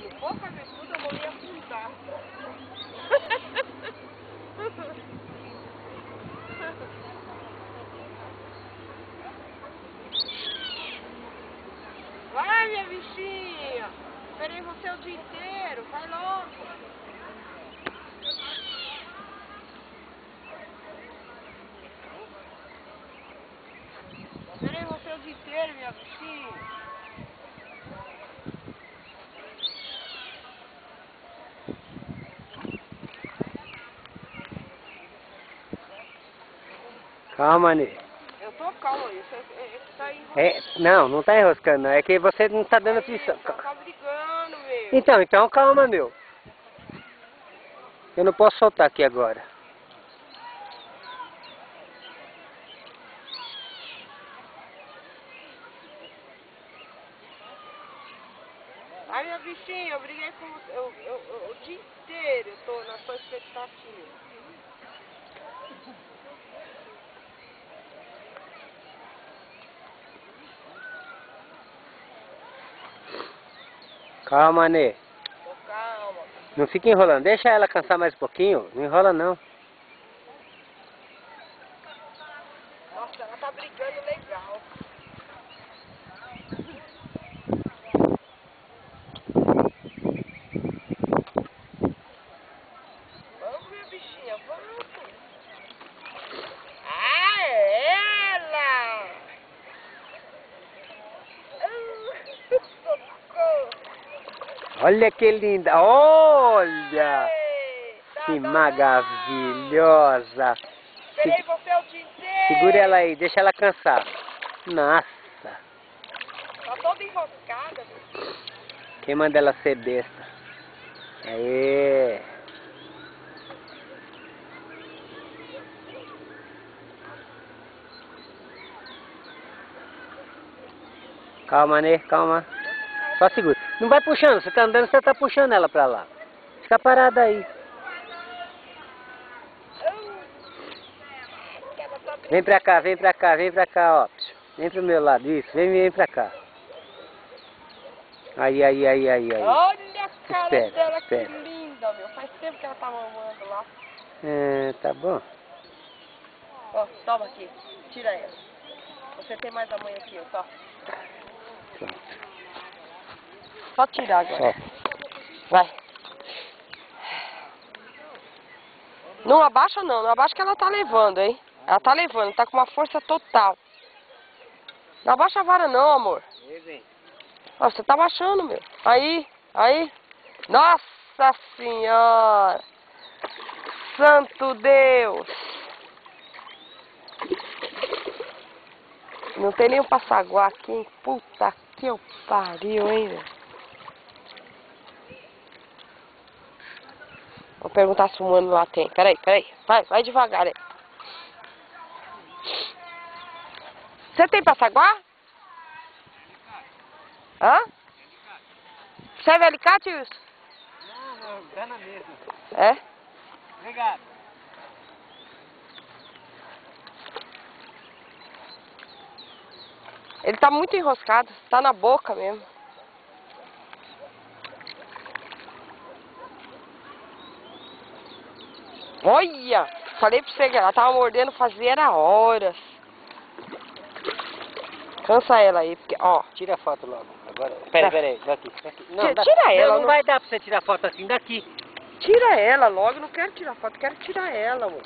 Se eu for cabeçudo, eu vou me afundar. Vai, minha bichinha. Esperei você o dia inteiro. Vai logo. Esperei você o dia inteiro, minha bichinha. Calma, Nê. Eu tô calma aí. Você tá enroscando. Não tá enroscando, não. É que você não tá dando atenção. Você tá brigando, meu. Então calma, meu. Eu não posso soltar aqui agora. Ai, minha bichinha, eu briguei com você. O dia inteiro eu tô na sua expectativa. Calma, Nê. Tô calma. Não fica enrolando. Deixa ela cansar mais um pouquinho. Não enrola, não. Nossa, ela tá brigando legal. Vamos, minha bichinha, vamos. Ah, é ela! Socorro! Olha que linda. Olha! Eita, Que danada. maravilhosa. Esperei você o dia inteiro. Segura ela aí. Deixa ela cansar. Nossa. Tá toda enroscada, meu. Quem manda ela ser besta? Aê. Calma, Nê. Calma. Só segura. Não vai puxando. Você tá andando, você tá puxando ela pra lá. Fica parada aí. Vem pra cá, vem pra cá, vem pra cá, ó. Vem pro meu lado, isso. Vem pra cá. Aí. Olha a cara Espera, dela, espera. que linda, meu. Faz tempo que ela tá mamando lá. É, tá bom. Ó, toma aqui. Tira ela. Você tem mais a mãe aqui, ó. Pronto. Só tirar agora. Ó. Vai. Não abaixa não, não abaixa que ela tá levando, hein? Ela tá levando, tá com uma força total. Não abaixa a vara não, amor. Ó, você tá abaixando, meu. Aí. Nossa Senhora! Santo Deus! Não tem nem o passaguá aqui, hein? Puta que eu pariu, hein, velho? Vou perguntar se o mano lá tem. Peraí. Vai devagar aí. Você tem passaguá? Hã? Serve alicate, Wilson? Não, dá na mesma. É? Obrigado. Ele tá muito enroscado. Tá na boca mesmo. Olha! Falei pra você que ela tava mordendo fazia horas. Cansa ela aí, porque, ó. Tira a foto logo. Agora. Peraí. Daqui. Não, Tira ela. não vai dar pra você tirar foto assim daqui. Tira ela logo. Não quero tirar foto, quero tirar ela, amor.